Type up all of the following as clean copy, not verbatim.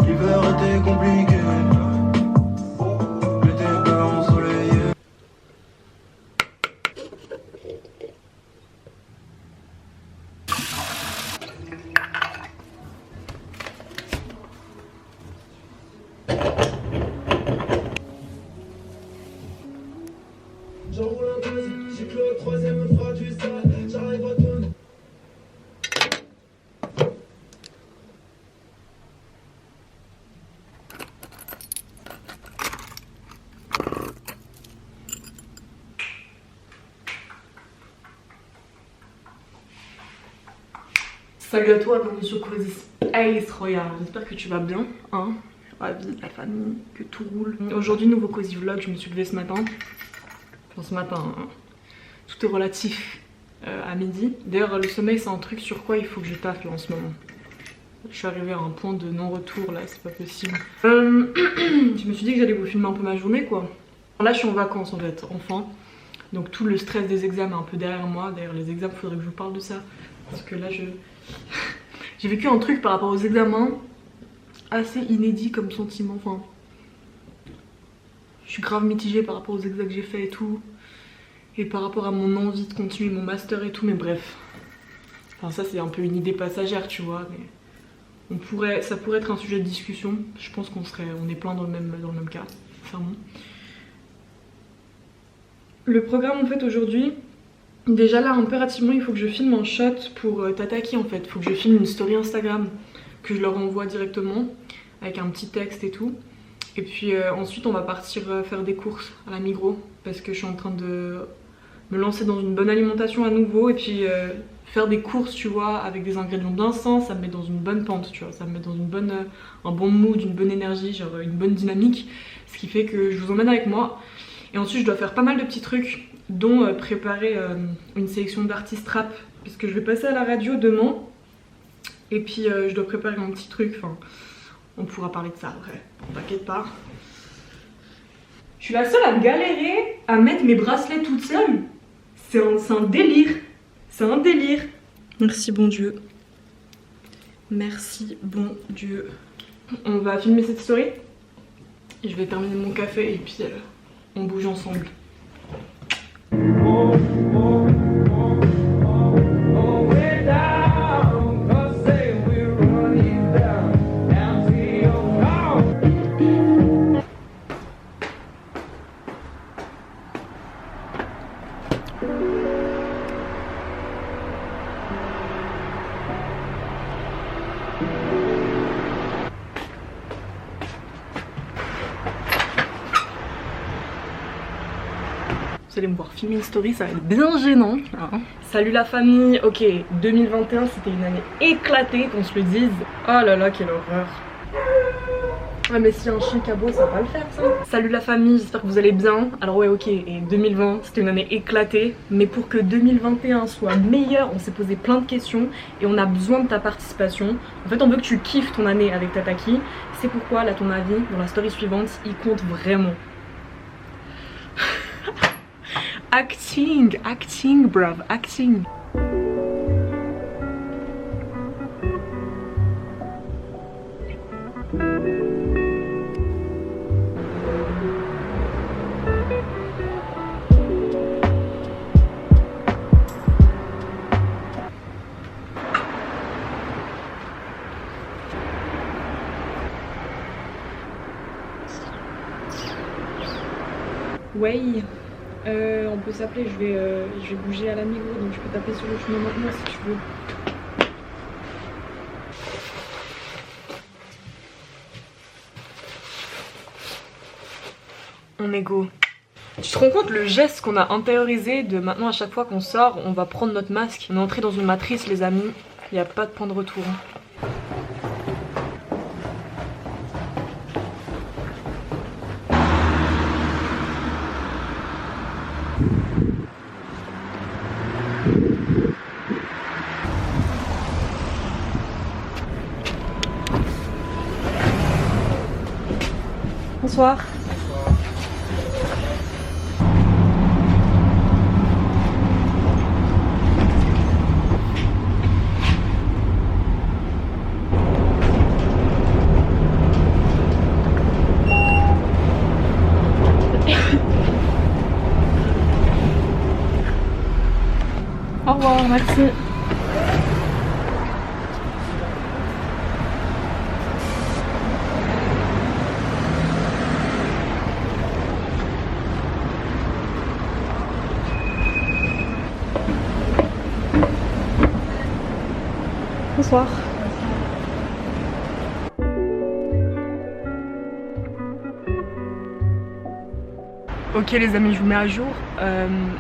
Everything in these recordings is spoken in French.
L'hiver était compliqué, l'été peu ensoleillé. J'enroule un deuxième, j'ai clos le troisième, me fera du sale, j'arrive à donner. Salut à toi, bienvenue sur Cozy Space Royal. J'espère que tu vas bien, hein. Ravi, la famille, que tout roule. Aujourd'hui, nouveau Cozy Vlog, je me suis levée ce matin. Enfin, ce matin, hein. Tout est relatif à midi. D'ailleurs, le sommeil, c'est un truc sur quoi il faut que je taffe là en ce moment. Je suis arrivée à un point de non-retour là, c'est pas possible. Je me suis dit que j'allais vous filmer un peu ma journée quoi. Là, je suis en vacances en fait, enfin. Donc tout le stress des examens est un peu derrière moi. D'ailleurs, les examens, faudrait que je vous parle de ça. Parce que là, j'ai vécu un truc par rapport aux examens assez inédit comme sentiment. Enfin, je suis grave mitigée par rapport aux examens que j'ai fait et tout. Et par rapport à mon envie de continuer mon master et tout, mais bref. Enfin, ça, c'est un peu une idée passagère, tu vois. Mais ça pourrait être un sujet de discussion. Je pense on est plein dans le même cas. Sincèrement. Le programme, en fait, aujourd'hui. Déjà là, impérativement, il faut que je filme un shot pour Tataki en fait. Il faut que je filme une story Instagram que je leur envoie directement avec un petit texte et tout. Et puis ensuite, on va partir faire des courses à la Migros parce que je suis en train de me lancer dans une bonne alimentation à nouveau. Et puis faire des courses, tu vois, avec des ingrédients bien sains, ça me met dans une bonne pente, tu vois. Ça me met dans un bon mood, une bonne énergie, genre une bonne dynamique. Ce qui fait que je vous emmène avec moi. Et ensuite, je dois faire pas mal de petits trucs, dont préparer une sélection d'artistes rap puisque je vais passer à la radio demain et puis je dois préparer un petit truc, enfin on pourra parler de ça après, t'inquiète pas. Je suis la seule à galérer à mettre mes bracelets toute seule, c'est un délire, c'est un délire. Merci bon Dieu, merci bon Dieu. On va filmer cette story, je vais terminer mon café et puis on bouge ensemble. Vous allez me voir filmer une story, ça va être bien gênant. Hein. Salut la famille, ok, 2021 c'était une année éclatée qu'on se le dise. Oh là là, quelle horreur. Ouais mais si un chien cabot ça va pas le faire ça. Salut la famille, j'espère que vous allez bien. Alors ouais ok, et 2020 c'était une année éclatée. Mais pour que 2021 soit meilleur, on s'est posé plein de questions et on a besoin de ta participation. En fait on veut que tu kiffes ton année avec Tataki. C'est pourquoi là ton avis dans la story suivante il compte vraiment. Acting, bruv, acting. Ouais. On peut s'appeler, je vais bouger à la Migros, donc je peux taper sur le chemin maintenant si tu veux. On est go. Tu te rends compte le geste qu'on a intériorisé de maintenant à chaque fois qu'on sort, on va prendre notre masque. On est entré dans une matrice les amis, il n'y a pas de point de retour. Bonsoir. Au revoir, merci. Bonsoir. Ok les amis, je vous mets à jour.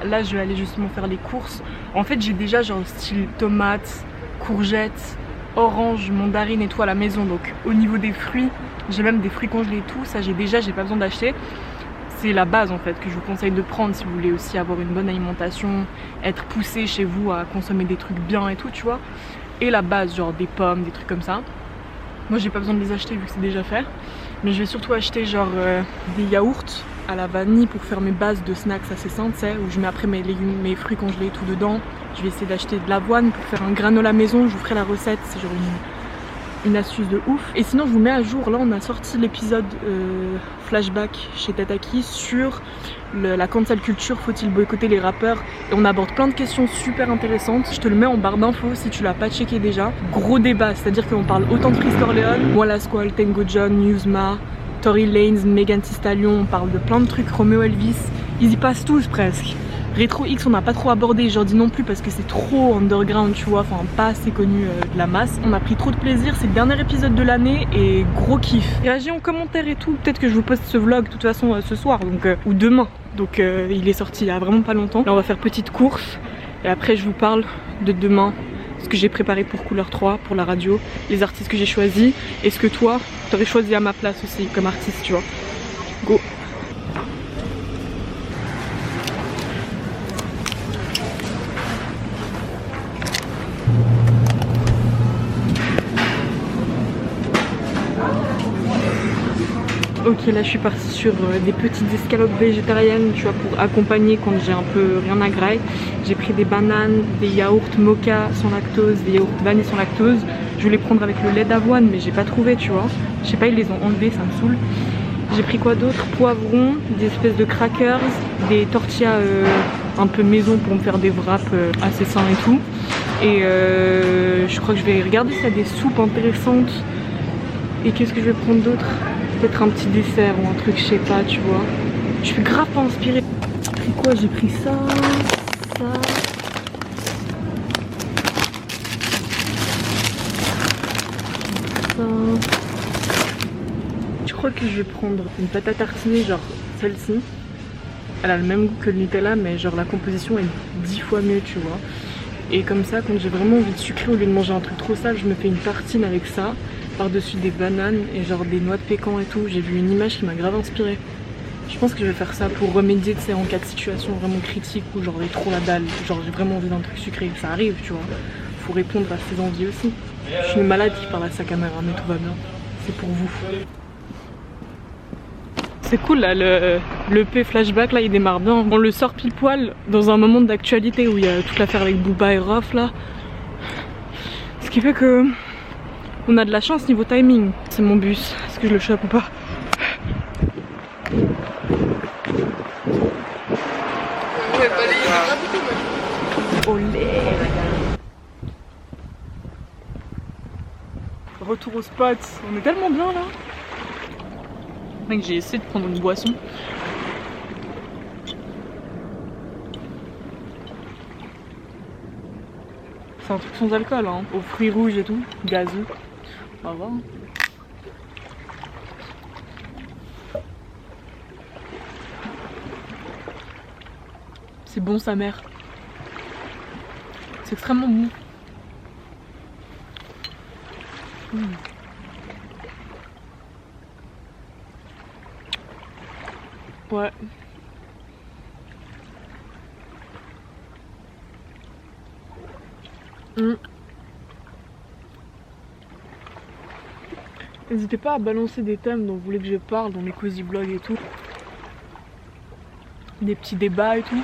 Là je vais aller justement faire les courses. En fait j'ai déjà genre style tomates, courgettes, oranges, mandarines et tout à la maison. Donc au niveau des fruits, j'ai même des fruits congelés et tout. Ça j'ai pas besoin d'acheter. C'est la base en fait que je vous conseille de prendre si vous voulez aussi avoir une bonne alimentation, être poussé chez vous à consommer des trucs bien et tout, tu vois. Et la base, genre des pommes, des trucs comme ça. Moi j'ai pas besoin de les acheter vu que c'est déjà fait. Mais je vais surtout acheter genre des yaourts à la vanille pour faire mes bases de snacks assez sains, tu sais, où je mets après mes légumes, mes fruits congelés et tout dedans. Je vais essayer d'acheter de l'avoine pour faire un granola maison, je vous ferai la recette, c'est genre une astuce de ouf. Et sinon je vous mets à jour, là on a sorti l'épisode flashback chez Tataki sur la cancel culture, faut-il boycotter les rappeurs, et on aborde plein de questions super intéressantes. Je te le mets en barre d'infos si tu l'as pas checké déjà. Gros débat, c'est-à-dire qu'on parle autant de Freeze Corleone, Walla Squall, Tango John, Newsma, Tory Lanez, Megan Thee Stallion, on parle de plein de trucs, Romeo Elvis, ils y passent tous presque. Retro X on n'a pas trop abordé, je dis non plus parce que c'est trop underground tu vois, enfin pas assez connu de la masse. On a pris trop de plaisir, c'est le dernier épisode de l'année et gros kiff. Réagissez en commentaire et tout, peut-être que je vous poste ce vlog de toute façon ce soir donc, ou demain. Donc il est sorti il y a vraiment pas longtemps. Là on va faire petite course et après je vous parle de demain, ce que j'ai préparé pour Couleur 3, pour la radio, les artistes que j'ai choisis et ce que toi t'aurais choisi à ma place aussi comme artiste tu vois. Go. Ok, là je suis partie sur des petites escalopes végétariennes, tu vois, pour accompagner quand j'ai un peu rien à grailler. J'ai pris des bananes, des yaourts mocha sans lactose, des yaourts vanille sans lactose. Je voulais prendre avec le lait d'avoine mais j'ai pas trouvé, tu vois. Je sais pas, ils les ont enlevés, ça me saoule. J'ai pris quoi d'autre? Poivrons, des espèces de crackers, des tortillas un peu maison pour me faire des wraps assez sains et tout. Et je crois que je vais regarder s'il y a des soupes intéressantes. Et qu'est-ce que je vais prendre d'autre? Peut-être un petit dessert ou un truc, je sais pas, tu vois. Je suis grave pas inspirée. J'ai pris quoi? J'ai pris ça, ça. Ça. Je crois que je vais prendre une pâte à tartiner, genre celle-ci. Elle a le même goût que le Nutella, mais genre la composition est 10 fois mieux, tu vois. Et comme ça, quand j'ai vraiment envie de sucrer, au lieu de manger un truc trop sale, je me fais une tartine avec ça. Par-dessus des bananes et genre des noix de pécan et tout. J'ai vu une image qui m'a grave inspirée. Je pense que je vais faire ça pour remédier, tu sais, en cas de situation vraiment critique où genre j'ai trop la dalle, genre j'ai vraiment envie d'un truc sucré. Ça arrive, tu vois. Faut répondre à ses envies aussi. Je suis une malade qui parle à sa caméra, mais tout va bien. C'est pour vous. C'est cool là, le EP flashback là il démarre bien. On le sort pile poil dans un moment d'actualité où il y a toute l'affaire avec Booba et Ruff là. Ce qui fait que on a de la chance niveau timing. C'est mon bus, est-ce que je le chope ou pas? Olé. Retour au spot, on est tellement bien là. Mec, j'ai essayé de prendre une boisson. C'est un truc sans alcool hein, aux fruits rouges et tout, gazeux. On va voir. C'est bon sa mère. C'est extrêmement bon. Ouais. N'hésitez pas à balancer des thèmes dont vous voulez que je parle dans mes cozy vlogs et tout. Des petits débats et tout.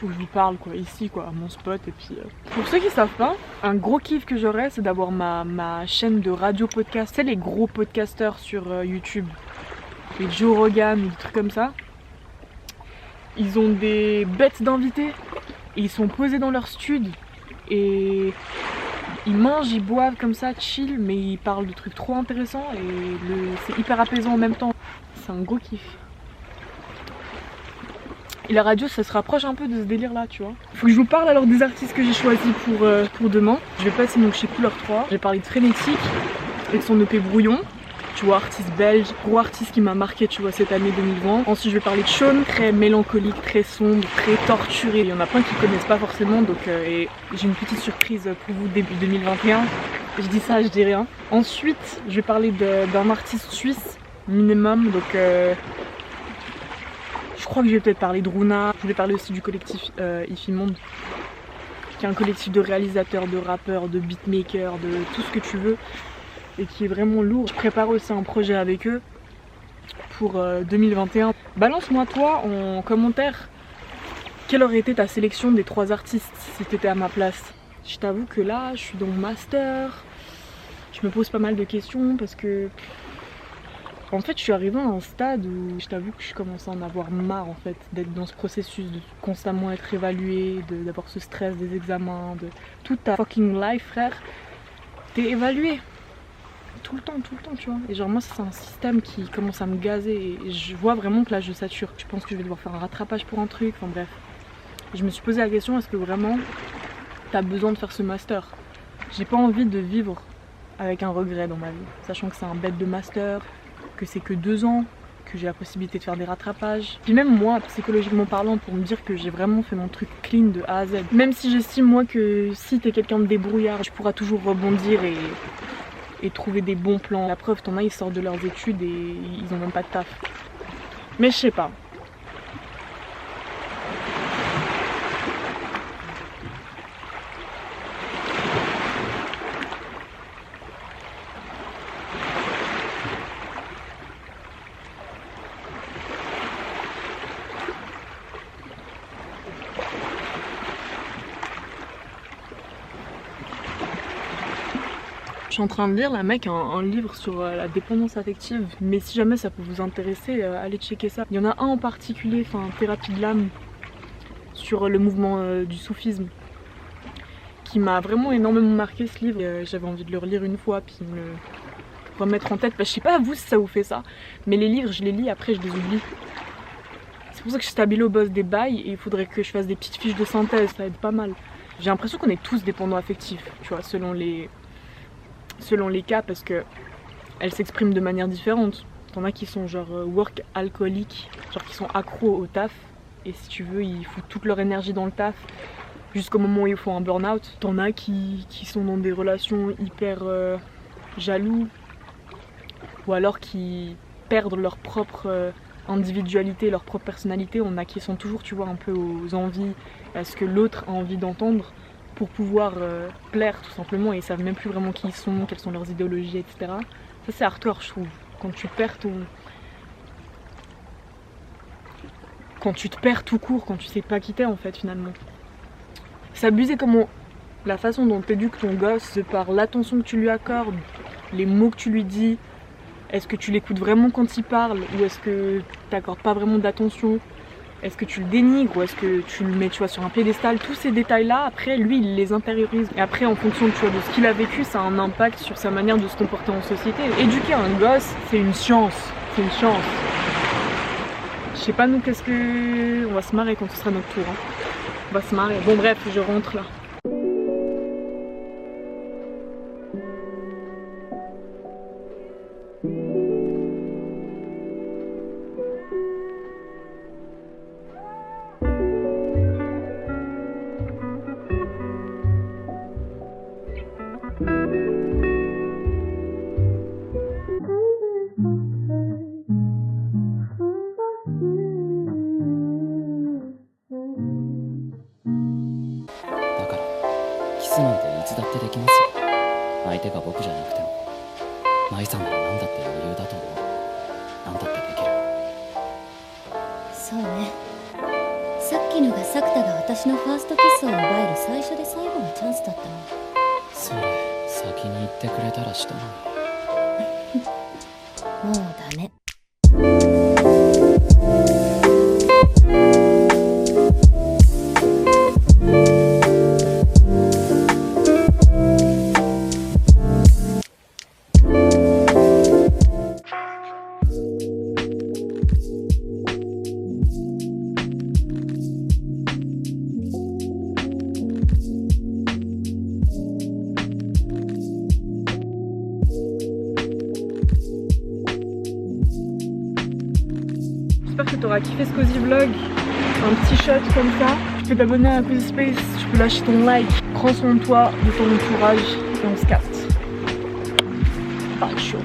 Où je vous parle quoi, ici quoi, à mon spot et puis... Pour ceux qui savent pas, un gros kiff que j'aurais c'est d'avoir ma chaîne de radio podcast. C'est les gros podcasteurs sur YouTube. Les Joe Rogan ou des trucs comme ça. Ils ont des bêtes d'invités. Et ils sont posés dans leur stud et ils mangent, ils boivent comme ça, chill, mais ils parlent de trucs trop intéressants et c'est hyper apaisant en même temps. C'est un gros kiff. Et la radio, ça se rapproche un peu de ce délire là, tu vois. Faut que je vous parle alors des artistes que j'ai choisis pour demain. Je vais passer donc chez Couleur 3. J'ai parlé de Frénétique et de son EP Brouillon. Tu vois, artiste belge, gros artiste qui m'a marqué, tu vois, cette année 2020. Ensuite, je vais parler de Shawn, très mélancolique, très sombre, très torturé. Il y en a plein qui connaissent pas forcément, donc et j'ai une petite surprise pour vous début 2021. Je dis ça, je dis rien. Ensuite, je vais parler d'un artiste suisse, Minimum, donc je crois que je vais peut-être parler de Runa. Je vais parler aussi du collectif Ifi Monde, qui est un collectif de réalisateurs, de rappeurs, de beatmakers, de tout ce que tu veux. Et qui est vraiment lourd. Je prépare aussi un projet avec eux pour 2021. Balance-moi toi en commentaire quelle aurait été ta sélection des 3 artistes si t'étais à ma place. Je t'avoue que là, je suis dans mon master. Je me pose pas mal de questions parce que en fait je suis arrivée à un stade où je t'avoue que je commence à en avoir marre en fait d'être dans ce processus, de constamment être évaluée, d'avoir ce stress des examens, de toute ta fucking life frère. T'es évalué. Tout le temps, tu vois. Et genre moi c'est un système qui commence à me gazer et je vois vraiment que là je sature. Je pense que je vais devoir faire un rattrapage pour un truc, enfin bref. Je me suis posé la question, est-ce que vraiment t'as besoin de faire ce master? J'ai pas envie de vivre avec un regret dans ma vie, sachant que c'est un bête de master, que c'est que 2 ans, que j'ai la possibilité de faire des rattrapages. Puis même moi, psychologiquement parlant, pour me dire que j'ai vraiment fait mon truc clean de A à Z. Même si j'estime moi que si t'es quelqu'un de débrouillard, tu pourras toujours rebondir et trouver des bons plans. La preuve, t'en as, ils sortent de leurs études et ils ont même pas de taf. Mais je sais pas. Je suis en train de lire là mec un livre sur la dépendance affective, mais si jamais ça peut vous intéresser, allez checker ça. Il y en a un en particulier, enfin Thérapie de l'âme, sur le mouvement du soufisme, qui m'a vraiment énormément marqué ce livre. J'avais envie de le relire une fois puis me le remettre en tête. Je sais pas à vous si ça vous fait ça, mais les livres je les lis après je les oublie. C'est pour ça que je suis stabile au boss des bails et il faudrait que je fasse des petites fiches de synthèse, ça aide pas mal. J'ai l'impression qu'on est tous dépendants affectifs, tu vois, selon les cas, parce que elles s'expriment de manière différente. T'en as qui sont genre work alcooliques, genre qui sont accros au taf, et si tu veux ils foutent toute leur énergie dans le taf jusqu'au moment où ils font un burn-out. T'en as qui sont dans des relations hyper jaloux, ou alors qui perdent leur propre individualité, leur propre personnalité. On a qui sont toujours, tu vois, un peu aux envies, à ce que l'autre a envie d'entendre, pour pouvoir plaire tout simplement, et ils savent même plus vraiment qui ils sont, quelles sont leurs idéologies, etc. Ça c'est hardcore je trouve, quand tu te perds tout court, quand tu sais pas qui t'es en fait finalement. C'est abusé comment la façon dont t'éduques ton gosse, de par l'attention que tu lui accordes, les mots que tu lui dis, est-ce que tu l'écoutes vraiment quand il parle, ou est-ce que t'accordes pas vraiment d'attention? Est-ce que tu le dénigres ou est-ce que tu le mets, tu vois, sur un piédestal? Tous ces détails-là, après, lui, il les intériorise. Et après, en fonction, tu vois, de ce qu'il a vécu, ça a un impact sur sa manière de se comporter en société. Éduquer un gosse, c'est une chance. C'est une chance. Je sais pas, nous, on va se marrer quand ce sera notre tour. Hein. On va se marrer. Bon, bref, je rentre là. j'espère que tu auras kiffé ce Cozy Vlog. Un petit shot comme ça. Tu peux t'abonner à Cozy Space, tu peux lâcher ton like. Prends soin de toi, de ton entourage et on se capte. Bye, chaud.